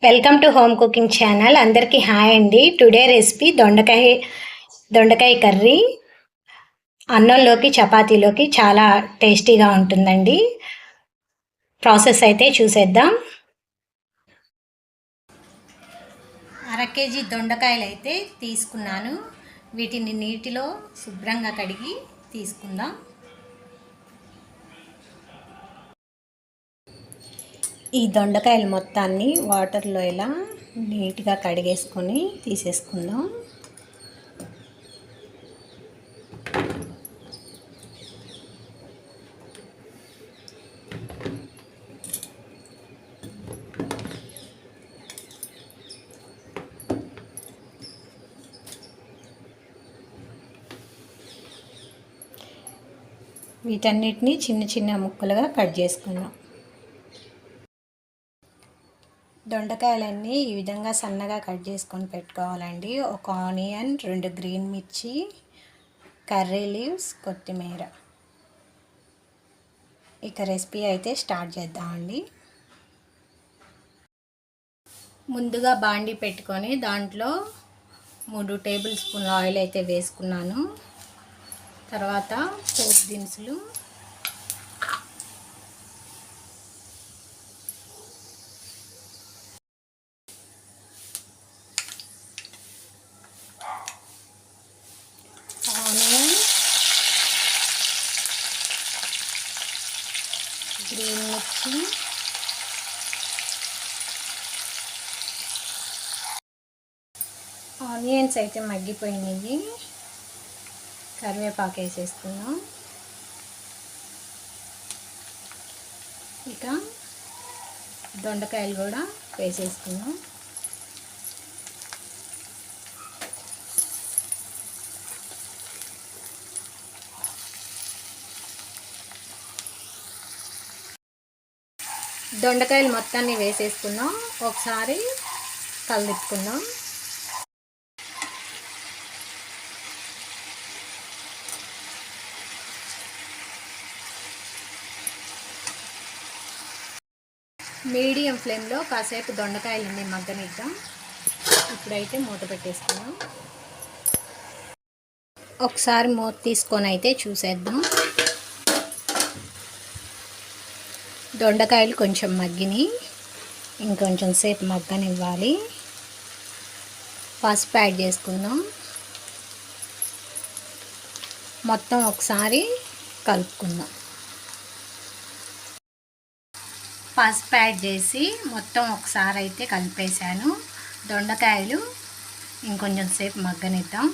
Welcome to home cooking channel. అందరికీ hi అండి. Today recipe దొండకాయ కర్రీ. అన్నంలోకి చపాతీలోకి చాలా టేస్టీగా ఉంటుందండి. ప్రాసెస్ అయితే చూసేద్దాం. 1/2 kg దొండకాయలు అయితే తీసుకున్నాను. వీటిని నీటిలో శుభ్రంగా కడిగి తీసుకుందాం. ఈ దొండకాయలు మొత్తాన్ని వాటర్లో ఇలా నీట్గా కడిగేసుకొని తీసేసుకుందాం. వీటన్నిటిని చిన్న చిన్న ముక్కలుగా కట్ చేసుకుందాం. దొండకాయలన్నీ ఈ విధంగా సన్నగా కట్ చేసుకొని పెట్టుకోవాలండి. ఒక ఆనియన్, 2 గ్రీన్ మిర్చి, కర్రీ లీవ్స్, కొత్తిమీర. ఇక రెసిపీ అయితే స్టార్ట్ చేద్దామండి. ముందుగా బాండి పెట్టుకొని దాంట్లో 3 టేబుల్ స్పూన్ల ఆయిల్ అయితే వేసుకున్నాను. తర్వాత పోపు దినుసులు, ఆనియన్, గ్రీన్ మిర్చి, ఆనియన్స్ అయితే మగ్గిపోయినాయి. కరివేపాకు వేసేసుకుందాం. ఇక దొండకాయలు కూడా వేసేసుకుందాం. దొండకాయలు మొత్తాన్ని వేసేసుకుందాం. ఒకసారి కలుపుకుందాం. మీడియం ఫ్లేమ్లో కాసేపు దొండకాయలన్నీ మగ్గనిద్దాం. ఇప్పుడైతే మూత పెట్టేసుకుందాం. ఒకసారి మూత తీసుకొని అయితే చూసేద్దాం. దొండకాయలు కొంచెం మగ్గిని, ఇంకొంచెం సేపు మగ్గనివ్వాలి. పసుపు యాడ్ చేసుకుందాం. మొత్తం ఒకసారి కలుపుకుందాం. పసుపు యాడ్ చేసి మొత్తం ఒకసారి అయితే కలిపేసాను. దొండకాయలు ఇంకొంచెం సేపు మగ్గనిద్దాం.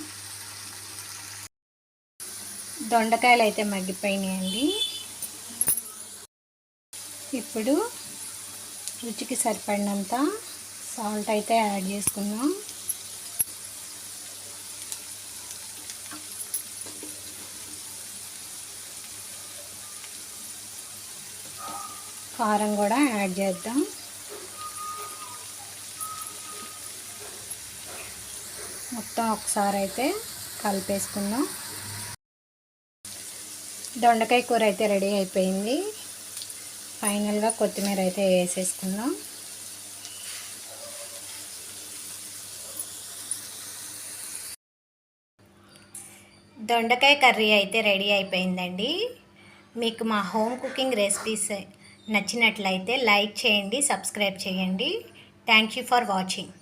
దొండకాయలు అయితే మగ్గిపోయినాయండి. ఇప్పుడు రుచికి సరిపడినంత సాల్ట్ అయితే యాడ్ చేసుకుందాం. కారం కూడా యాడ్ చేద్దాం. మొత్తం ఒకసారి అయితే కలిపేసుకుందాం. దొండకాయ కూర అయితే రెడీ అయిపోయింది. ఫైనల్గా కొత్తిమీర అయితే వేసేసుకుందాం. దొండకాయ కర్రీ అయితే రెడీ అయిపోయిందండి. మీకు మా హోమ్ కుకింగ్ రెసిపీస్ నచ్చినట్లయితే లైక్ చేయండి, సబ్స్క్రైబ్ చేయండి. Thank you for watching.